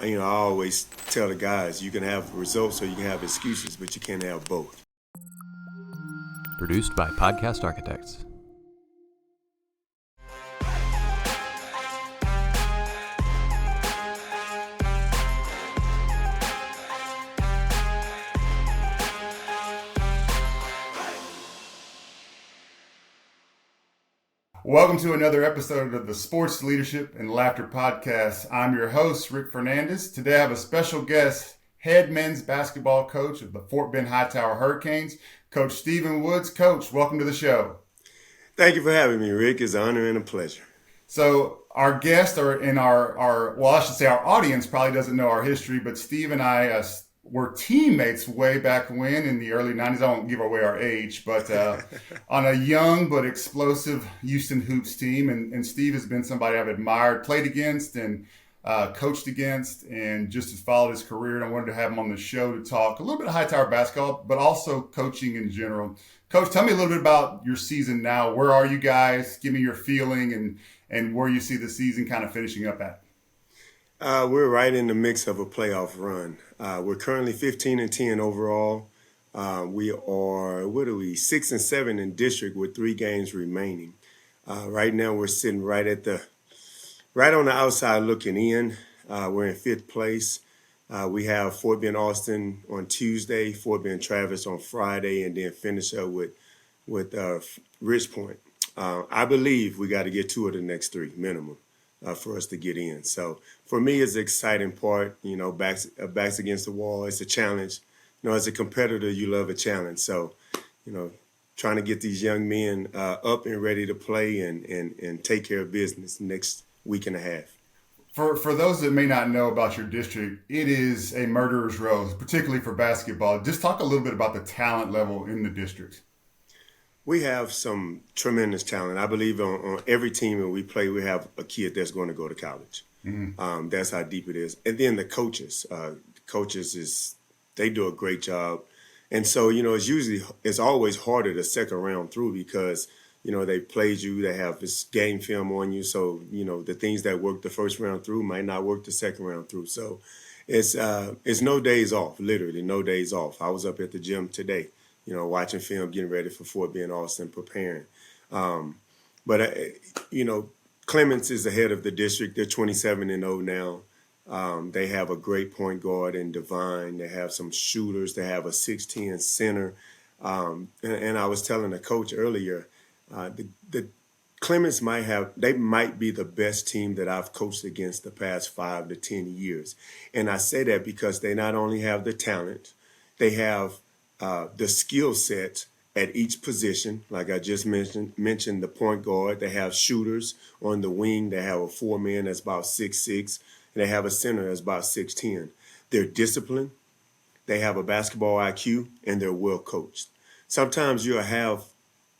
I always tell the guys, you can have results or you can have excuses, but you can't have both. Produced by Podcast Architects. Welcome to another episode of the Sports Leadership and Laughter Podcast. I'm your host, Rick Fernandez. Today I have a special guest, head men's basketball coach of the Fort Bend Hightower Hurricanes, Coach Stephen Woods. Coach, welcome to the show. Thank you for having me, Rick. It's an honor and a pleasure. So our guests are in our audience probably doesn't know our history, but Steve and I were teammates way back when in the early 90s. I won't give away our age, but on a young but explosive Houston Hoops team. And Steve has been somebody I've admired, played against, and coached against, and just has followed his career. And I wanted to have him on the show to talk a little bit of Hightower basketball, but also coaching in general. Coach, tell me a little bit about your season now. Where are you guys? Give me your feeling and where you see the season kind of finishing up at. We're right in the mix of a playoff run. We're currently 15-10 overall. We are 6 and 7 in district with 3 games remaining. Right now we're sitting right on the outside looking in. We're in 5th place. We have Fort Bend Austin on Tuesday, Fort Bend Travis on Friday, and then finish up with Rich Point. I believe we got to get 2 of the next 3 minimum. For us to get in. So for me, it's the exciting part, backs against the wall. It's a challenge. As a competitor, you love a challenge. So, trying to get these young men up and ready to play and take care of business next week and a half. For those that may not know about your district, it is a murderer's row, particularly for basketball. Just talk a little bit about the talent level in the district. We have some tremendous talent. I believe on every team that we play, we have a kid that's going to go to college. Mm-hmm. That's how deep it is. And then the coaches. They do a great job. And so, it's always harder the second round through because, they played you, they have this game film on you. So, the things that work the first round through might not work the second round through. So it's no days off, literally no days off. I was up at the gym today. Watching film, getting ready for Fort Bend, Austin, preparing. But Clements is ahead of the district. They're 27-0 now. They have a great point guard in Divine. They have some shooters. They have a 6'10" center. And I was telling the coach earlier, the Clements might be the best team that I've coached against the past 5 to 10 years. And I say that because they not only have the talent, they have the skill set at each position. Like I just mentioned the point guard. They have shooters on the wing. They have a 4-man that's about 6'6", and they have a center that's about 6'10". They're disciplined. They have a basketball IQ, and they're well coached. Sometimes you'll have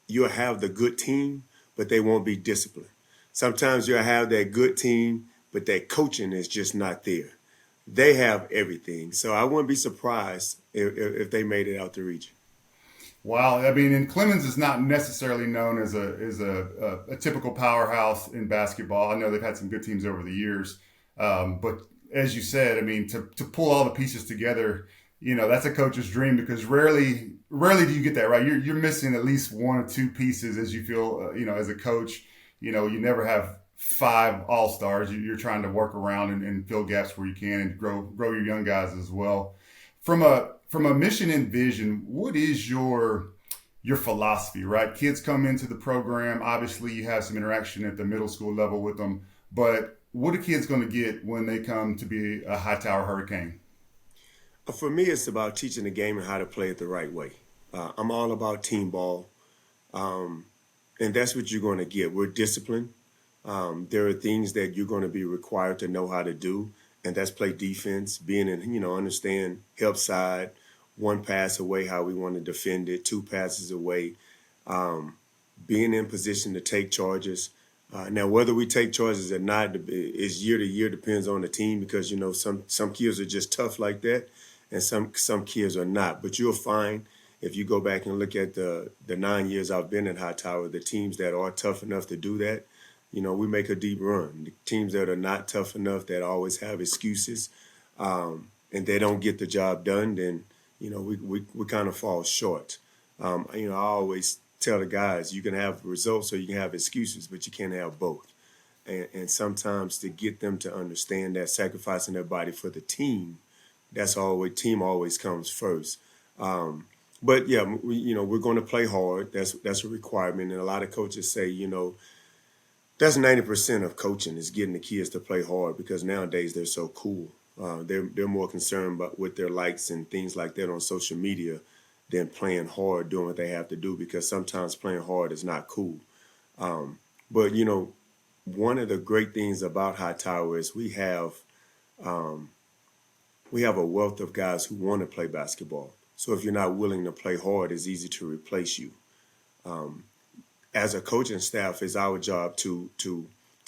the good team, but they won't be disciplined. Sometimes you'll have that good team, but that coaching is just not there. They have everything. So I wouldn't be surprised if they made it out the region. Wow. I mean, and Clemens is not necessarily known as a typical powerhouse in basketball. I know they've had some good teams over the years. But as you said, I mean, to pull all the pieces together, that's a coach's dream because rarely do you get that, right? You're missing at least 1 or 2 pieces as you feel, as a coach. You never have 5 all-stars. You're trying to work around and fill gaps where you can and grow your young guys as well. From a mission and vision, what is your philosophy, right? Kids come into the program. Obviously, you have some interaction at the middle school level with them. But what are kids going to get when they come to be a Hightower Hurricane? For me, it's about teaching the game and how to play it the right way. I'm all about team ball. And that's what you're going to get. We're disciplined. There are things that you're going to be required to know how to do, and that's play defense, being in, understand help side, 1 pass away, how we want to defend it, 2 passes away, being in position to take charges. Now, whether we take charges or not is year to year, depends on the team because, some kids are just tough like that, and some kids are not. But you'll find if you go back and look at the 9 years I've been at Hightower, the teams that are tough enough to do that, we make a deep run. The teams that are not tough enough, that always have excuses, and they don't get the job done, then we kind of fall short. I always tell the guys, you can have results or you can have excuses, but you can't have both. And sometimes to get them to understand that sacrificing their body for the team, team always comes first. But yeah, we're going to play hard. That's a requirement. And a lot of coaches say, that's 90% of coaching is getting the kids to play hard because nowadays they're so cool. They're more concerned about with their likes and things like that on social media than playing hard, doing what they have to do, because sometimes playing hard is not cool. But one of the great things about Hightower is we have a wealth of guys who want to play basketball. So if you're not willing to play hard, it's easy to replace you. As a coaching staff, it's our job to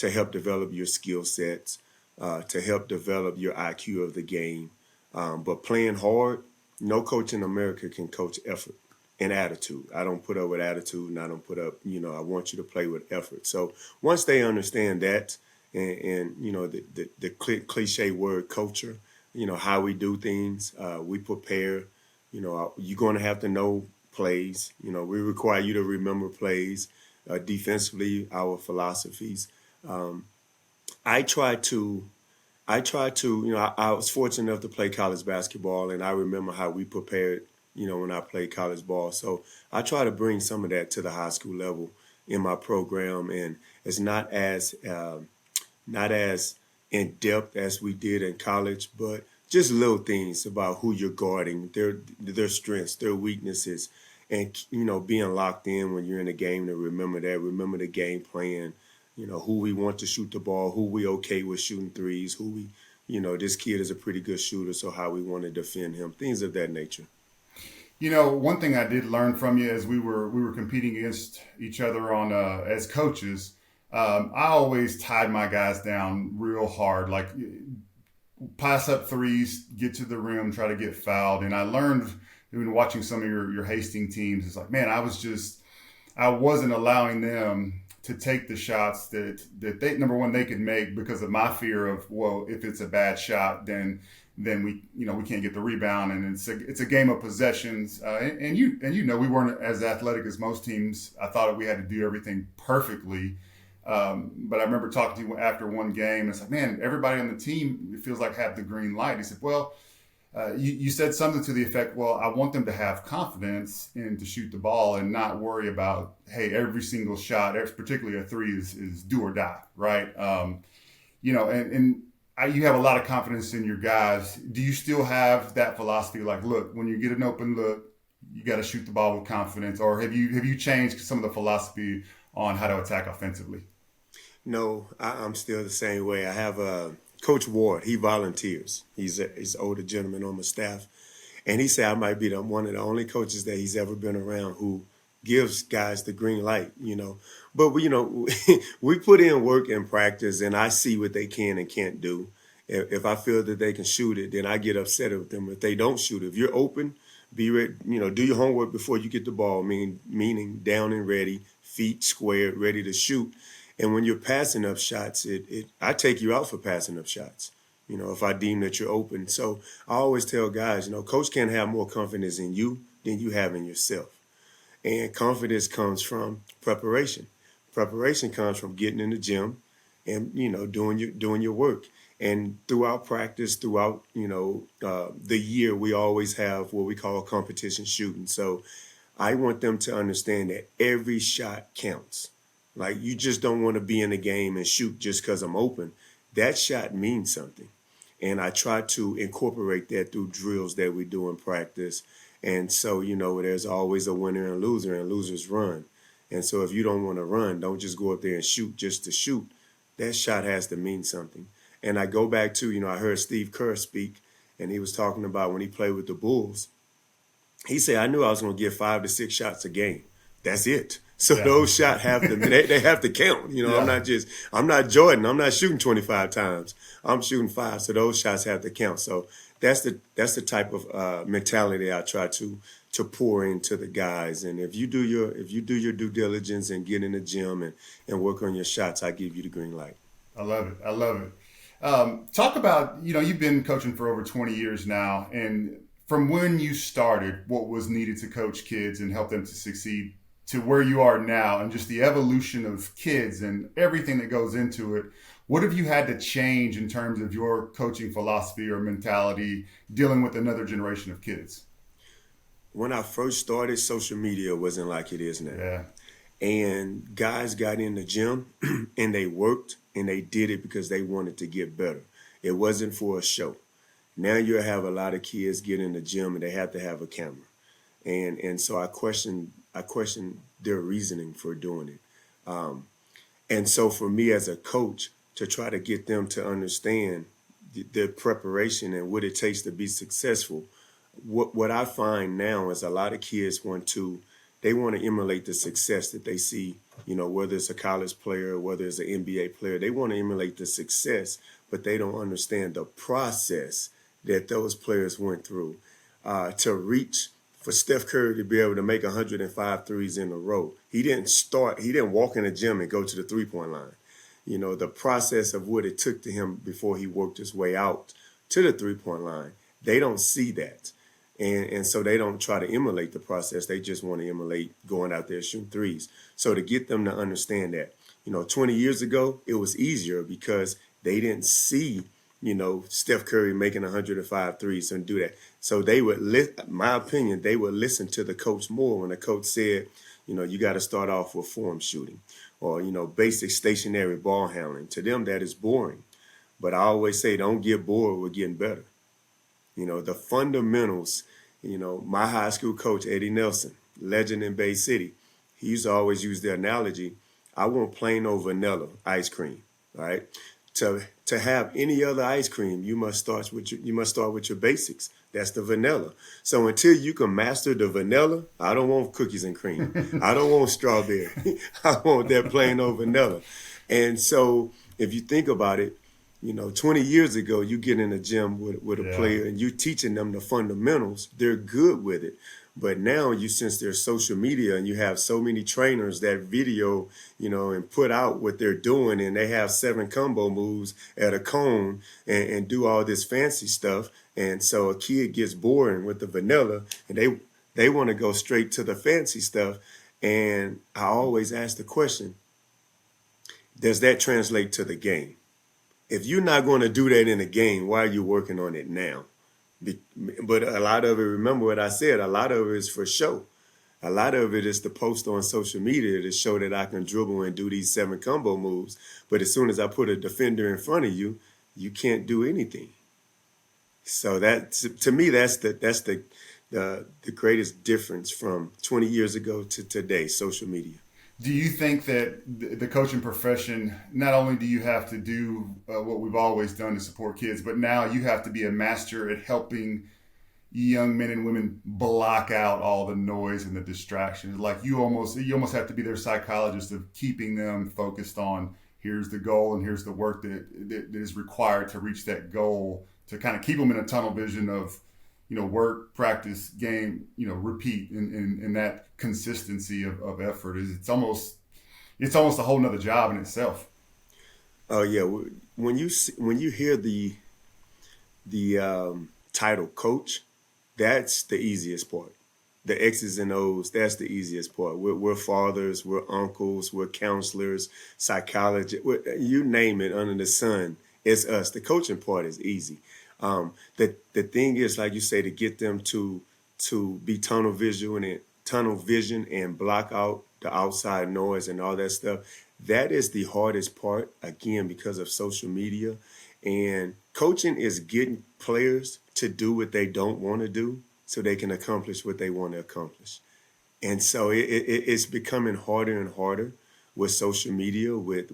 help develop your skill sets, to help develop your IQ of the game. But playing hard, no coach in America can coach effort and attitude. I don't put up with attitude, and I don't put up, I want you to play with effort. So once they understand that, and the cliche word culture, how we do things, we prepare. You're going to have to know plays. We require you to remember plays. Defensively, our philosophies. I try to. I was fortunate enough to play college basketball, and I remember how we prepared. When I played college ball, so I try to bring some of that to the high school level in my program, and it's not as in depth as we did in college, but just little things about who you're guarding, their strengths, their weaknesses, and being locked in when you're in a game to remember the game plan, who we want to shoot the ball, who we okay with shooting threes, who we, this kid is a pretty good shooter, so how we want to defend him, things of that nature. One thing I did learn from you as we were competing against each other on as coaches, I always tied my guys down real hard, like pass up threes, get to the rim, try to get fouled. And I learned even watching some of your Hastings teams, it's like, man, I wasn't allowing them to take the shots that they, number one, they could make because of my fear of, well, if it's a bad shot, then we can't get the rebound, and it's a game of possessions. And we weren't as athletic as most teams. I thought we had to do everything perfectly. But I remember talking to you after one game, and it's like, man, everybody on the team, it feels like have the green light. He said, well, you said something to the effect, well, I want them to have confidence and to shoot the ball and not worry about, hey, every single shot, particularly a three, is do or die, right? You have a lot of confidence in your guys. Do you still have that philosophy? Like, look, when you get an open look, you got to shoot the ball with confidence, or have you changed some of the philosophy on how to attack offensively? No, I'm still the same way. I have Coach Ward. He volunteers. He's an older gentleman on my staff, and he said I might be one of the only coaches that he's ever been around who gives guys the green light. But we put in work and practice, and I see what they can and can't do. If I feel that they can shoot it, then I get upset with them. If they don't shoot it, if you're open, be ready. Do your homework before you get the ball. Meaning down and ready, feet squared, ready to shoot. And when you're passing up shots, I take you out for passing up shots. If I deem that you're open. So I always tell guys, coach can't have more confidence in you than you have in yourself. And confidence comes from preparation. Preparation comes from getting in the gym and, doing your work. And throughout practice, throughout, the year, we always have what we call competition shooting. So I want them to understand that every shot counts. Like, you just don't want to be in the game and shoot just because I'm open. That shot means something. And I try to incorporate that through drills that we do in practice. And so, there's always a winner and loser, and losers run. And so if you don't want to run, don't just go up there and shoot just to shoot. That shot has to mean something. And I go back to, I heard Steve Kerr speak, and he was talking about when he played with the Bulls. He said, I knew I was going to get 5 to 6 shots a game. That's it. So those shots have to, they have to count. I'm not Jordan. I'm not shooting 25 times. I'm shooting 5. So those shots have to count. So that's the type of mentality I try to pour into the guys. And if you do your due diligence and get in the gym and work on your shots, I give you the green light. I love it. Talk about, you've been coaching for over 20 years now, and from when you started, what was needed to coach kids and help them to succeed to where you are now, and just the evolution of kids and everything that goes into it. What have you had to change in terms of your coaching philosophy or mentality dealing with another generation of kids? When I first started, social media wasn't like it is now. Yeah. And guys got in the gym and they worked and they did it because they wanted to get better. It wasn't for a show. Now you have a lot of kids get in the gym and they have to have a camera. And so I question their reasoning for doing it. And so for me as a coach, to try to get them to understand the preparation and what it takes to be successful, what I find now is a lot of kids they want to emulate the success that they see, whether it's a college player, whether it's an NBA player, they want to emulate the success, but they don't understand the process that those players went through to reach. For Steph Curry to be able to make 105 threes in a row, he didn't walk in the gym and go to the three-point line. The process of what it took to him before he worked his way out to the three-point line, they don't see that. And so they don't try to emulate the process. They just want to emulate going out there shooting threes. So to get them to understand that, 20 years ago, it was easier because they didn't see, Steph Curry making 105 threes and do that. So they would, my opinion, they would listen to the coach more when the coach said, you got to start off with form shooting or, basic stationary ball handling. To them, that is boring. But I always say, don't get bored with getting better. The fundamentals, my high school coach, Eddie Nelson, legend in Bay City, he used to always use the analogy, I want plain old vanilla ice cream, all right? To have any other ice cream, you must start with your basics. That's the vanilla. So until you can master the vanilla, I don't want cookies and cream. I don't want strawberry. I want that plain old vanilla. And so if you think about it, 20 years ago, you get in the gym with a player and you teaching them the fundamentals, they're good with it. But now since there's social media and you have so many trainers that video, and put out what they're doing and they have 7 combo moves at a cone and do all this fancy stuff. And so a kid gets bored with the vanilla and they want to go straight to the fancy stuff. And I always ask the question, does that translate to the game? If you're not going to do that in the game, why are you working on it now? But a lot of it, remember what I said, a lot of it is for show. A lot of it is to post on social media to show that I can dribble and do these 7 combo moves. But as soon as I put a defender in front of you, you can't do anything. So that, to me, that's the greatest difference from 20 years ago to today, social media. Do you think that the coaching profession, not only do you have to do what we've always done to support kids, but now you have to be a master at helping young men and women block out all the noise and the distractions? Like you almost have to be their psychologist of keeping them focused on here's the goal and here's the work that is required to reach that goal, to kind of keep them in a tunnel vision of, work, practice, game, repeat, and that consistency of effort it's almost a whole nother job in itself. Oh yeah, when you hear the title coach, that's the easiest part. The X's and O's, that's the easiest part. We're fathers, we're uncles, we're counselors, psychologists, you name it under the sun, it's us. The coaching part is easy. The thing is, like you say, to get them to be tunnel vision and block out the outside noise and all that stuff. That is the hardest part, again, because of social media. And coaching is getting players to do what they don't want to do so they can accomplish what they want to accomplish. And so it's becoming harder and harder with social media, with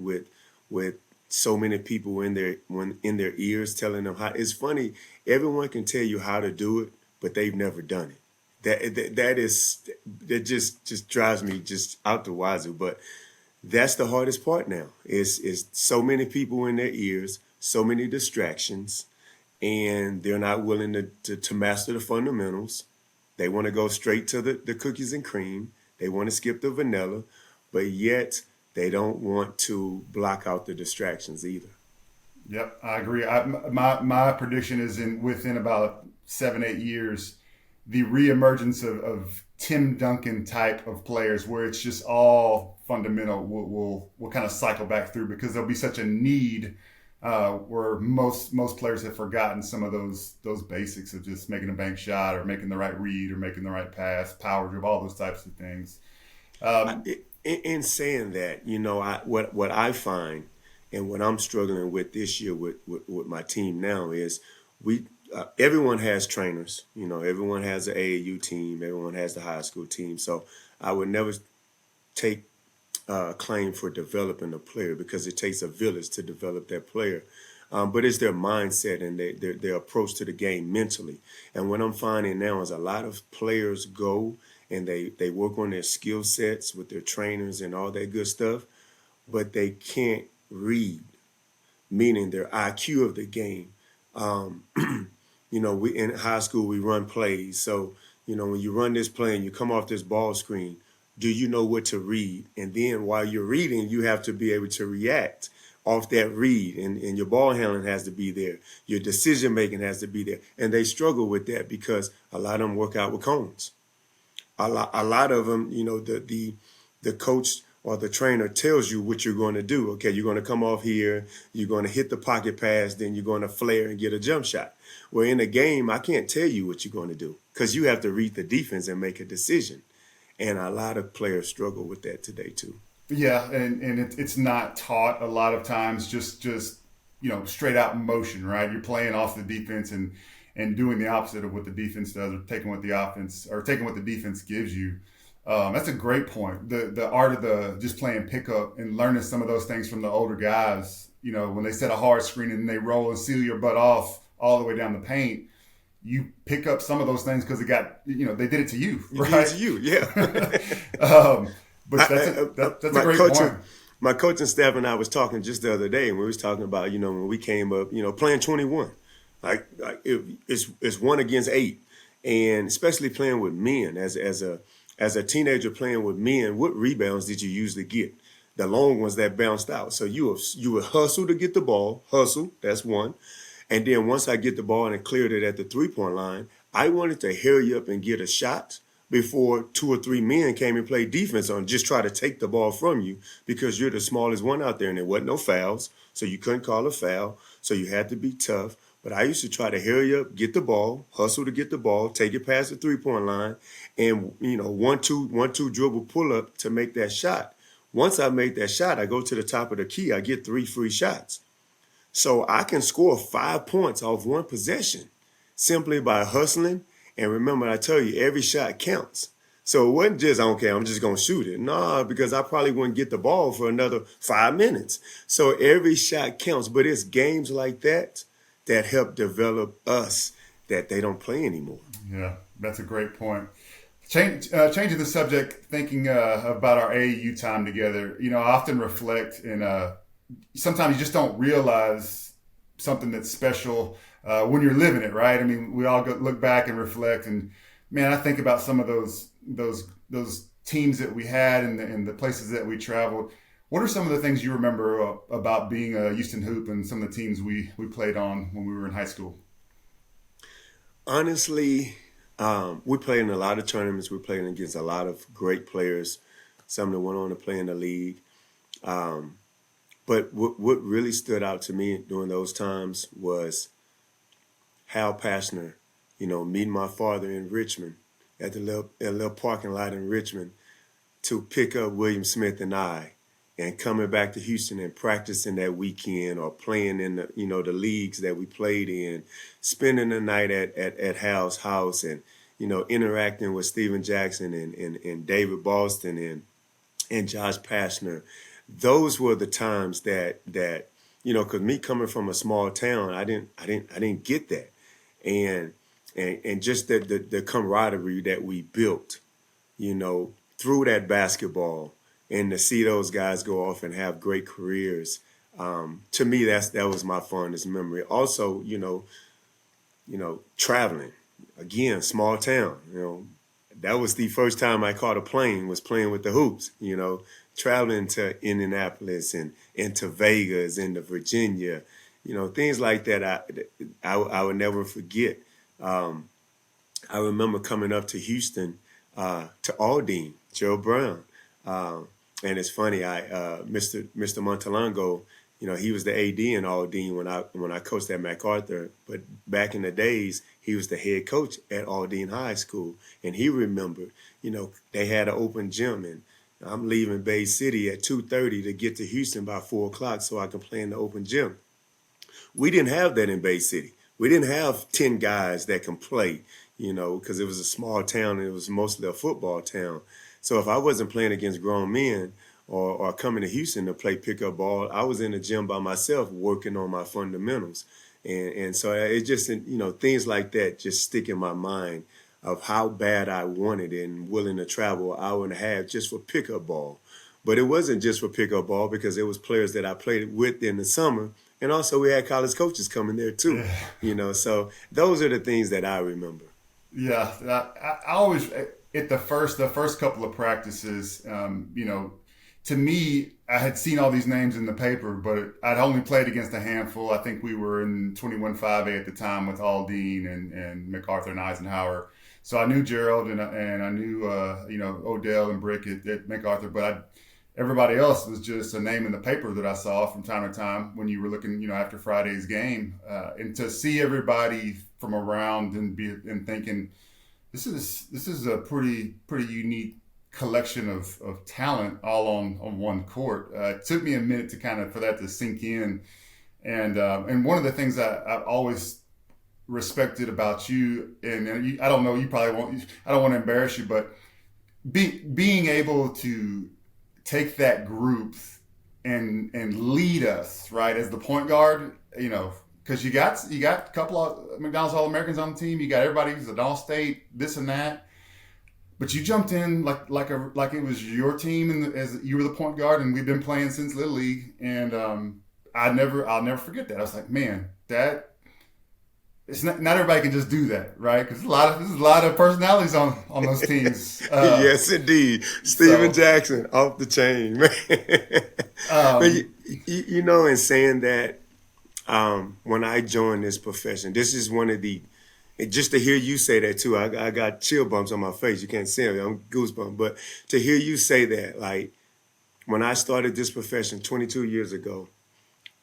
so many people in their ears telling them how. It's funny, everyone can tell you how to do it, but they've never done it. That just drives me just out the wazoo. But that's the hardest part now. Is so many people in their ears, so many distractions, and they're not willing to master the fundamentals. They want to go straight to the cookies and cream. They want to skip the vanilla, but yet they don't want to block out the distractions either. Yep, I agree. My prediction is within about 7-8 years, the reemergence of Tim Duncan type of players, where it's just all fundamental, will kind of cycle back through because there'll be such a need where most players have forgotten some of those basics of just making a bank shot or making the right read or making the right pass, power dribble, all those types of things. Um, In saying that, what I find and what I'm struggling with this year with my team now is we everyone has trainers. Everyone has an AAU team. Everyone has the high school team. So I would never take claim for developing a player because it takes a village to develop that player. But it's their mindset and their approach to the game mentally. And what I'm finding now is a lot of players go and they work on their skill sets with their trainers and all that good stuff, but they can't read, meaning their IQ of the game. Um, we in high school we run plays. So, when you run this play and you come off this ball screen, do you know what to read? And then while you're reading, you have to be able to react off that read. And your ball handling has to be there. Your decision making has to be there. And they struggle with that because a lot of them work out with cones. A lot of them, the coach or the trainer tells you what you're going to do. Okay, you're going to come off here, you're going to hit the pocket pass, then you're going to flare and get a jump shot. Well, in a game, I can't tell you what you're going to do because you have to read the defense and make a decision. And a lot of players struggle with that today too. Yeah, and it's not taught a lot of times. Just straight out motion, right? You're playing off the defense and doing the opposite of what the defense does, or taking what the defense gives you. That's a great point. The art of the just playing pickup and learning some of those things from the older guys. When they set a hard screen and they roll and seal your butt off all the way down the paint, you pick up some of those things because they did it to you, right? They did it to you, yeah. But that's a great point. My coaching staff and I was talking just the other day, and we was talking about, when we came up, playing 21, it's 1 against 8, and especially playing with men as a teenager playing with men, what rebounds did you usually get? The long ones that bounced out. So you would hustle to get the ball, that's one. And then once I get the ball and I cleared it at the 3-point line, I wanted to hurry up and get a shot before 2 or 3 men came and played defense on, just try to take the ball from you because you're the smallest one out there and there wasn't no fouls. So you couldn't call a foul. So you had to be tough. But I used to try to hurry up, get the ball, hustle to get the ball, take it past the 3-point line, and 1-2 dribble pull up to make that shot. Once I make that shot, I go to the top of the key. I get 3 free shots. So I can score 5 points off one possession simply by hustling. And remember, I tell you, every shot counts. So it wasn't just, okay, I'm just going to shoot it. No, because I probably wouldn't get the ball for another 5 minutes. So every shot counts. But it's games like that help develop us that they don't play anymore. Yeah, that's a great point. Changing the subject, thinking about our AAU time together, I often reflect and sometimes you just don't realize something that's special when you're living it, right? I mean, we all look back and reflect, and man, I think about some of those teams that we had and the places that we traveled. What are some of the things you remember about being a Houston Hoop and some of the teams we played on when we were in high school? Honestly, we played in a lot of tournaments. We played against a lot of great players, some that went on to play in the league. But what really stood out to me during those times was Hal Pashner, meeting my father in Richmond at the little parking lot in Richmond to pick up William Smith and I, and coming back to Houston and practicing that weekend or playing in the leagues that we played in, spending the night at Hal's house and interacting with Steven Jackson and David Boston and Josh Pashner. Those were the times that because me coming from a small town, I didn't get that, and just the camaraderie that we built, through that basketball, and to see those guys go off and have great careers. To me, that was my fondest memory. Also, traveling, again, small town. That was the first time I caught a plane, was playing with the Hoops. Traveling to Indianapolis and into Vegas, into Virginia, things like that. I would never forget. Um, I remember coming up to Houston, to Aldine, Joe Brown. Um, and it's funny, Mr. Montalongo, he was the AD in Aldine when I coached at MacArthur. But back in the days, he was the head coach at Aldine High School, and he remembered, they had an open gym, and I'm leaving Bay City at 2:30 to get to Houston by 4 o'clock so I can play in the open gym. We didn't have that in Bay City. We didn't have 10 guys that can play, because it was a small town and it was mostly a football town. So if I wasn't playing against grown men or coming to Houston to play pickup ball, I was in the gym by myself working on my fundamentals. And so it just, things like that just stick in my mind of how bad I wanted it and willing to travel an hour and a half just for pickup ball. But it wasn't just for pickup ball because it was players that I played with in the summer. And also we had college coaches coming there too, so those are the things that I remember. Yeah, I always at the first couple of practices, to me, I had seen all these names in the paper, but I'd only played against a handful. I think we were in 21-5A at the time with Aldine and MacArthur and Eisenhower. So I knew Gerald and I knew Odell and Brick at MacArthur, but everybody else was just a name in the paper that I saw from time to time when you were looking, after Friday's game, and to see everybody from around and thinking, this is a pretty unique collection of talent all on one court. It took me a minute to for that to sink in, and one of the things I've always respected about you, and I don't know, you probably won't. I don't want to embarrass you, but being able to take that group and lead us, right, as the point guard, because you got a couple of McDonald's All-Americans on the team, you got everybody who's an All-State, this and that, but you jumped in like it was your team, and as you were the point guard, and we've been playing since Little League, and I'll never forget that. I was like, man, that. It's not everybody can just do that, right? Because there's a lot of personalities on those teams. Yes, indeed. Steven Jackson, off the chain, man. But in saying that, when I joined this profession, this is one of just to hear you say that too, I got chill bumps on my face. You can't see me, I'm goosebumps. But to hear you say that, like, when I started this profession 22 years ago,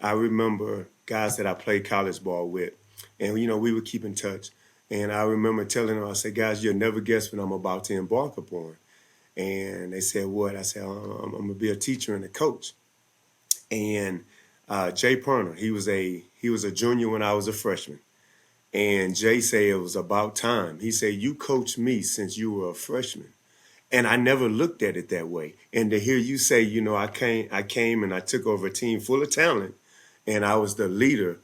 I remember guys that I played college ball with. And, we would keep in touch. And I remember telling them, I said, guys, you'll never guess what I'm about to embark upon. And they said, what? I said, I'm going to be a teacher and a coach. And Jay Perner, he was a junior when I was a freshman. And Jay said it was about time. He said, you coached me since you were a freshman. And I never looked at it that way. And to hear you say, I came and I took over a team full of talent, and I was the leader.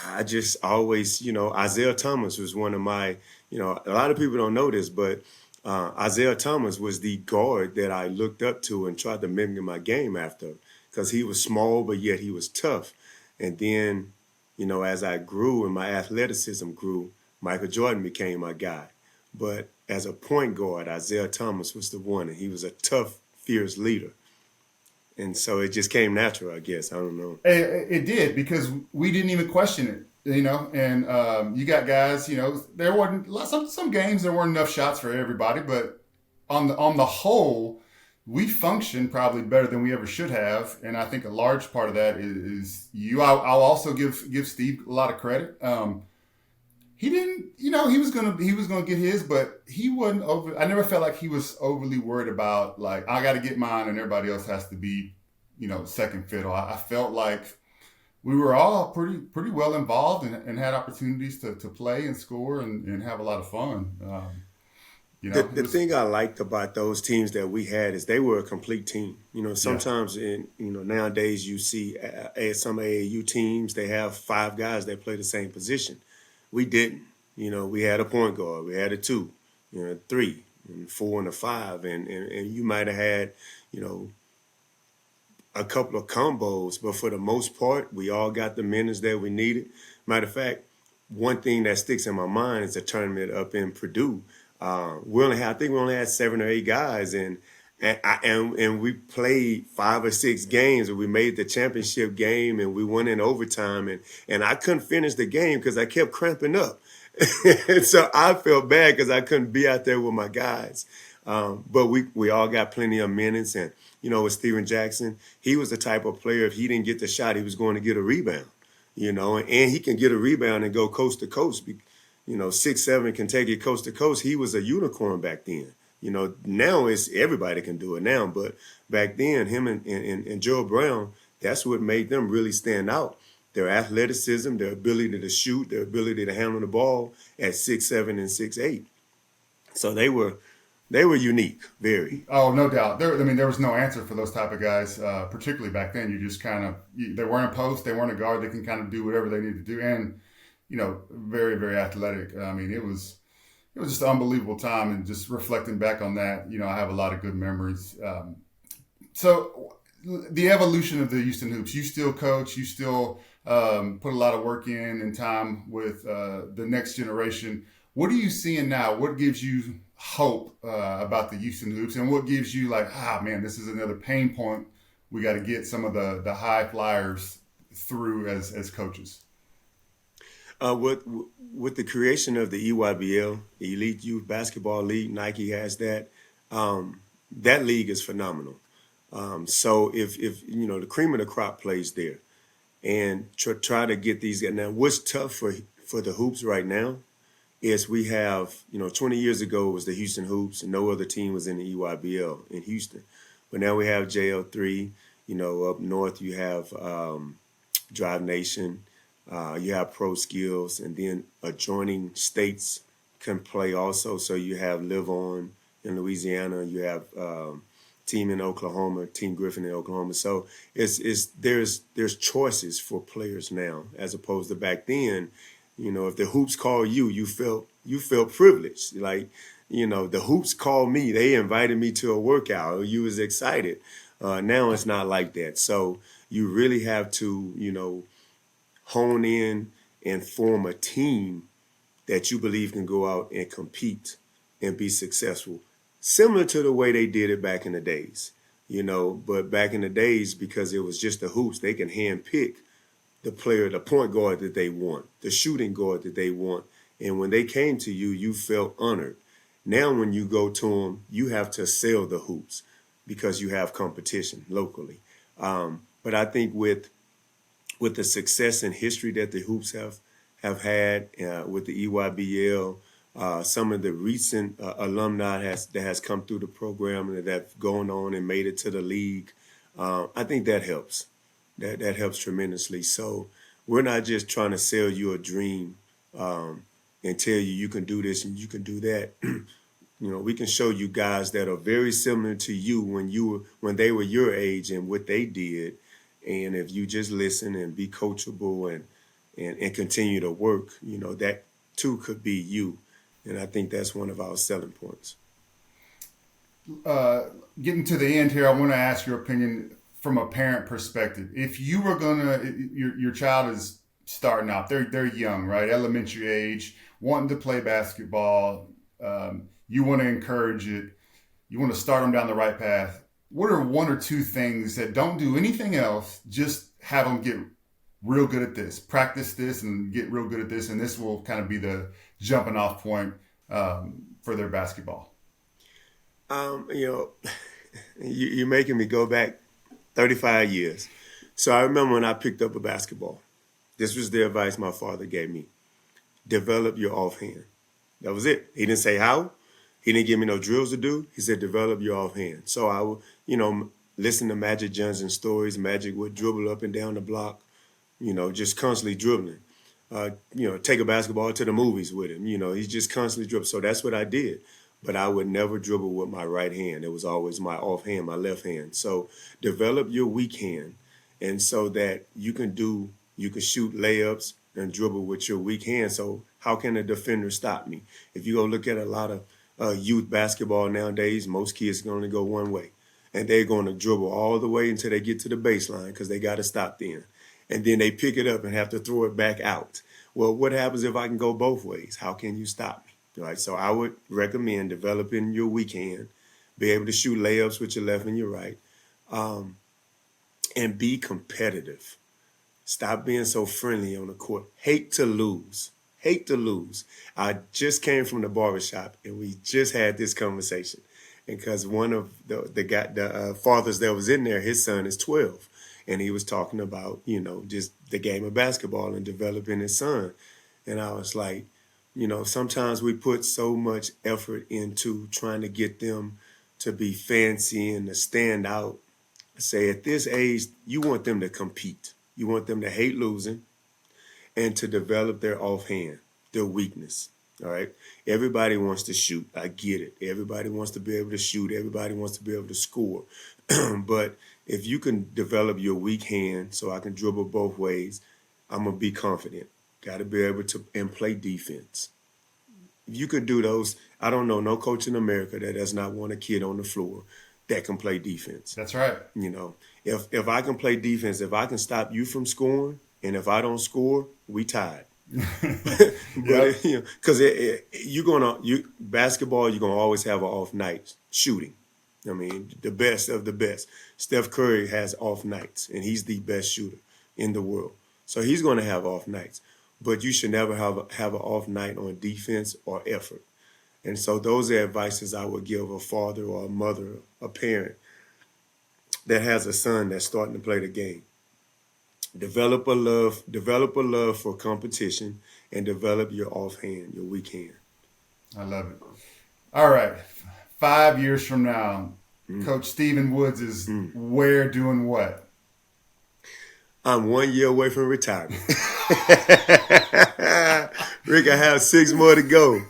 I just always, Isaiah Thomas was one of my, a lot of people don't know this, but Isaiah Thomas was the guard that I looked up to and tried to mimic my game after, because he was small, but yet he was tough. And then, as I grew and my athleticism grew, Michael Jordan became my guy. But as a point guard, Isaiah Thomas was the one, and he was a tough, fierce leader. And so it just came natural, I guess. I don't know. It did, because we didn't even question it, and you got guys, there wasn't some games there weren't enough shots for everybody, but on the whole, we functioned probably better than we ever should have. And I think a large part of that is you. I'll also give Steve a lot of credit. He didn't, he was gonna get his, but he wasn't over. I never felt like he was overly worried about, like, I got to get mine and everybody else has to be, second fiddle. I felt like we were all pretty well involved and had opportunities to play and score and have a lot of fun. The thing I liked about those teams that we had is they were a complete team. Sometimes nowadays you see some AAU teams, they have 5 guys that play the same position. We didn't. We had a point guard, we had a 2, 3, and 4 and a 5, and you might have had, a couple of combos, but for the most part, we all got the minutes that we needed. Matter of fact, one thing that sticks in my mind is a tournament up in Purdue. I think we only had 7 or 8 guys, and And we played 5 or 6 games, and we made the championship game, and we won in overtime, and I couldn't finish the game because I kept cramping up, and so I felt bad because I couldn't be out there with my guys. But we all got plenty of minutes, and with Steven Jackson, he was the type of player, if he didn't get the shot, he was going to get a rebound. And he can get a rebound and go coast to coast. 6'7" can take it coast to coast. He was a unicorn back then. Now it's everybody can do it now, but back then, him and Joe Brown, that's what made them really stand out. Their athleticism, their ability to shoot, their ability to handle the ball at 6'7" and 6'8". So they were unique, very. Oh, no doubt. There was no answer for those type of guys, particularly back then. You just they weren't a post, they weren't a guard. They can kind of do whatever they need to do, and very, very athletic. I mean, it was just an unbelievable time, and just reflecting back on that, I have a lot of good memories. So the evolution of the Houston Hoops, you still coach, you still put a lot of work in and time with the next generation. What are you seeing now? What gives you hope about the Houston Hoops, and what gives you man, this is another pain point we got to get some of the high flyers through as coaches? With the creation of the EYBL, Elite Youth Basketball League, Nike has that. That league is phenomenal. So if the cream of the crop plays there, and try to get these guys. Now, what's tough for the hoops right now is we have 20 years ago it was the Houston Hoops, and no other team was in the EYBL in Houston, but now we have JL3. Up north you have Drive Nation. You have Pro Skills, and then adjoining states can play also. So you have Live On in Louisiana. You have team in Oklahoma, Team Griffin in Oklahoma. So there's choices for players now, as opposed to back then. If the hoops call you, you felt privileged. The hoops called me. They invited me to a workout. Or you was excited. Now it's not like that. So you really have to hone in and form a team that you believe can go out and compete and be successful, similar to the way they did it back in the days. But back in the days, because it was just the hoops, they can handpick the player, the point guard that they want, the shooting guard that they want. And when they came to you, you felt honored. Now when you go to them, you have to sell the hoops because you have competition locally. But I think with the success and history that the hoops have had with the EYBL, some of the recent alumni that has come through the program and that have gone on and made it to the league, I think that helps. That helps tremendously. So we're not just trying to sell you a dream and tell you can do this and you can do that. We can show you guys that are very similar to you when they were your age and what they did. And if you just listen and be coachable and continue to work, that too could be you. And I think that's one of our selling points. Getting to the end here, I want to ask your opinion from a parent perspective. If you were your child is starting out, they're young, right? Elementary age, wanting to play basketball. You want to encourage it. You want to start them down the right path. What are one or two things that don't do anything else, just have them get real good at this, practice this and get real good at this, and this will kind of be the jumping off point for their basketball? You're making me go back 35 years. So I remember when I picked up a basketball. This was the advice my father gave me. Develop your offhand. That was it. He didn't say how. He didn't give me no drills to do. He said, develop your offhand. So I would, listen to Magic Johnson stories. Magic would dribble up and down the block, just constantly dribbling. Take a basketball to the movies with him. He's just constantly dribbling. So that's what I did. But I would never dribble with my right hand. It was always my offhand, my left hand. So develop your weak hand. And so that you can shoot layups and dribble with your weak hand. So how can a defender stop me? If you go look at a lot of youth basketball nowadays, most kids are going to go one way. And they're going to dribble all the way until they get to the baseline because they got to stop then. And then they pick it up and have to throw it back out. Well, what happens if I can go both ways? How can you stop me? Right? So I would recommend developing your weak hand be able to shoot layups with your left and your right, and be competitive. Stop being so friendly on the court. Hate to lose. Hate to lose. I just came from the barbershop and we just had this conversation. And because one of the fathers that was in there, his son is 12. And he was talking about, just the game of basketball and developing his son. And I was like, sometimes we put so much effort into trying to get them to be fancy and to stand out. Say at this age, you want them to compete. You want them to hate losing and to develop their offhand, their weakness. All right. Everybody wants to shoot. I get it. Everybody wants to be able to shoot. Everybody wants to be able to score. But if you can develop your weak hand so I can dribble both ways, I'm going to be confident. Got to be able to and play defense. If you could do those, I don't know no coach in America that does not want a kid on the floor that can play defense. That's right. If I can play defense, if I can stop you from scoring, and if I don't score, we tied. But because basketball, you're gonna always have an off night shooting. I mean, the best of the best. Steph Curry has off nights, and he's the best shooter in the world. So he's going to have off nights. But you should never have an off night on defense or effort. And so those are advices I would give a father or a mother, a parent that has a son that's starting to play the game. Develop a love for competition and develop your offhand, your weak hand. I love it. All right. 5 years from now, Coach Stephen Woods is where doing what? I'm 1 year away from retirement. Rick, I have 6 more to go.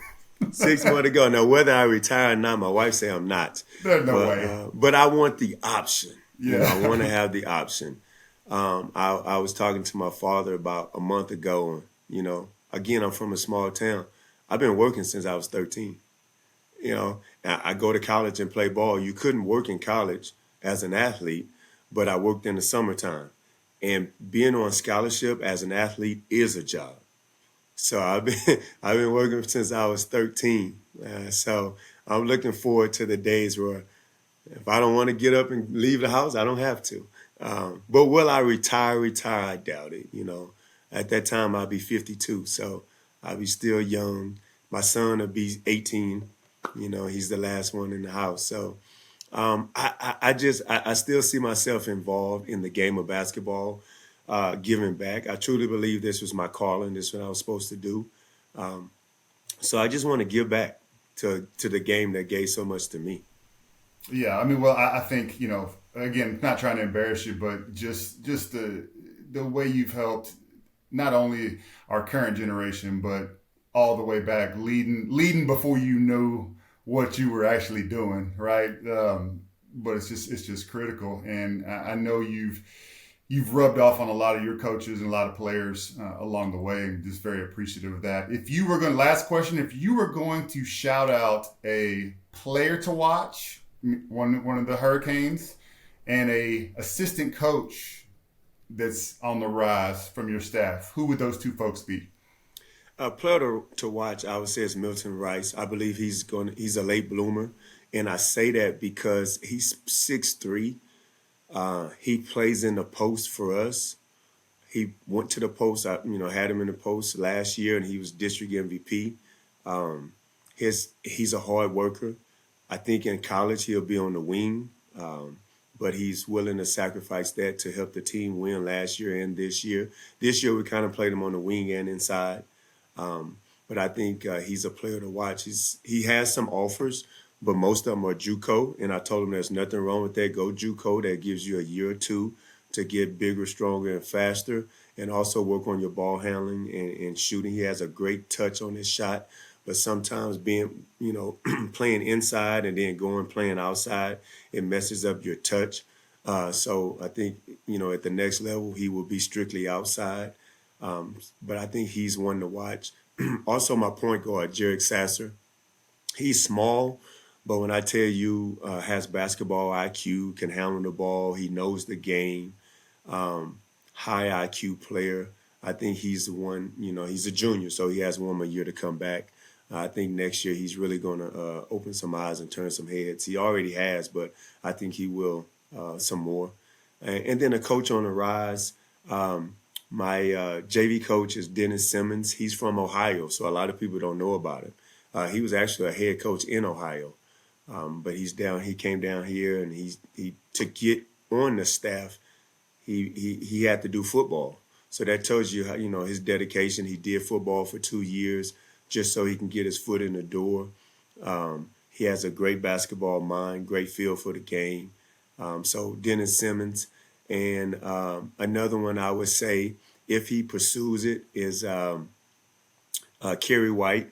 6 more to go. Now, whether I retire or not, my wife say I'm not. There's no way. But I want the option. Yeah. I want to have the option. I was talking to my father about a month ago. Again, I'm from a small town. I've been working since I was 13. I go to college and play ball. You couldn't work in college as an athlete, but I worked in the summertime. And being on scholarship as an athlete is a job. So I've been working since I was 13. So I'm looking forward to the days where if I don't want to get up and leave the house, I don't have to. But will I retire? I doubt it. At that time I'll be 52, so I'll be still young. My son will be 18. He's the last one in the house. So I still see myself involved in the game of basketball, giving back. I truly believe this was my calling. This is what I was supposed to do. So I just want to give back to the game that gave so much to me. Yeah, I mean, well, I think, again, not trying to embarrass you, but just the way you've helped not only our current generation, but all the way back, leading before you know what you were actually doing, right? But it's just critical, and I know you've rubbed off on a lot of your coaches and a lot of players along the way, and just very appreciative of that. Last question, if you were going to shout out a player to watch, one of the Hurricanes, and a assistant coach that's on the rise from your staff, who would those two folks be? A player to watch, I would say, is Milton Rice. I believe he's a late bloomer, and I say that because he's 6'3". He plays in the post for us. He went to the post. I had him in the post last year, and he was district MVP. He's a hard worker. I think in college he'll be on the wing, but he's willing to sacrifice that to help the team win last year and this year. This year we kind of played him on the wing and inside. But I think he's a player to watch. He has some offers, but most of them are JUCO, and I told him there's nothing wrong with that. Go JUCO. That gives you a year or two to get bigger, stronger, and faster, and also work on your ball handling and shooting. He has a great touch on his shot, but sometimes being, playing inside and then playing outside, it messes up your touch. So I think, at the next level, he will be strictly outside. But I think he's one to watch. Also, my point guard, Jarek Sasser. He's small, but when I tell you has basketball IQ, can handle the ball, he knows the game, high IQ player. I think he's the one, he's a junior, so he has one more year to come back. I think next year he's really going to open some eyes and turn some heads. He already has, but I think he will some more. And then a coach on the rise. My JV coach is Dennis Simmons. He's from Ohio, so a lot of people don't know about him. He was actually a head coach in Ohio, but He came down here, and he to get on the staff, he had to do football. So that tells you how, his dedication. He did football for 2 years just so he can get his foot in the door. He has a great basketball mind, great feel for the game. So Dennis Simmons. And another one I would say, if he pursues it, is Kerry White.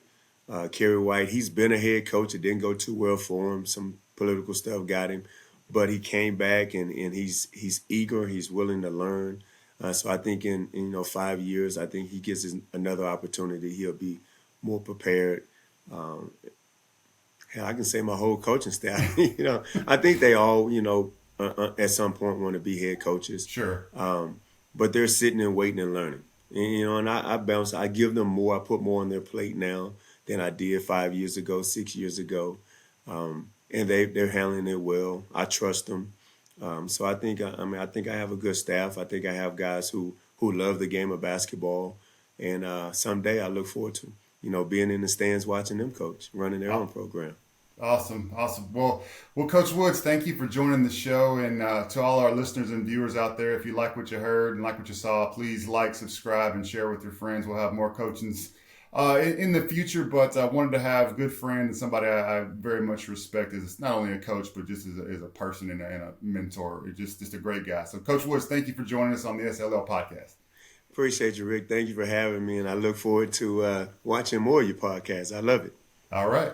Kerry White, he's been a head coach. It didn't go too well for him. Some political stuff got him. But he came back, and he's eager. He's willing to learn. So I think in 5 years, I think he gets another opportunity. He'll be more prepared. Hell, I can say my whole coaching staff. I think they all, at some point want to be head coaches. Sure. But they're sitting and waiting and learning. And I bounce. I give them more. I put more on their plate now than I did 5 years ago, 6 years ago. And they're handling it well. I trust them. So I think I have a good staff. I think I have guys who love the game of basketball. And someday I look forward to, being in the stands watching them coach, running their own program. Awesome. Well, Coach Woods, thank you for joining the show. And to all our listeners and viewers out there, if you like what you heard and like what you saw, please like, subscribe, and share with your friends. We'll have more coachings in the future, but I wanted to have a good friend and somebody I very much respect as not only a coach, but just as a person and a mentor. Just a great guy. So, Coach Woods, thank you for joining us on the SLL podcast. Appreciate you, Rick. Thank you for having me, and I look forward to watching more of your podcasts. I love it. All right.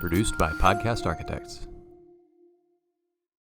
Produced by Podcast Architects.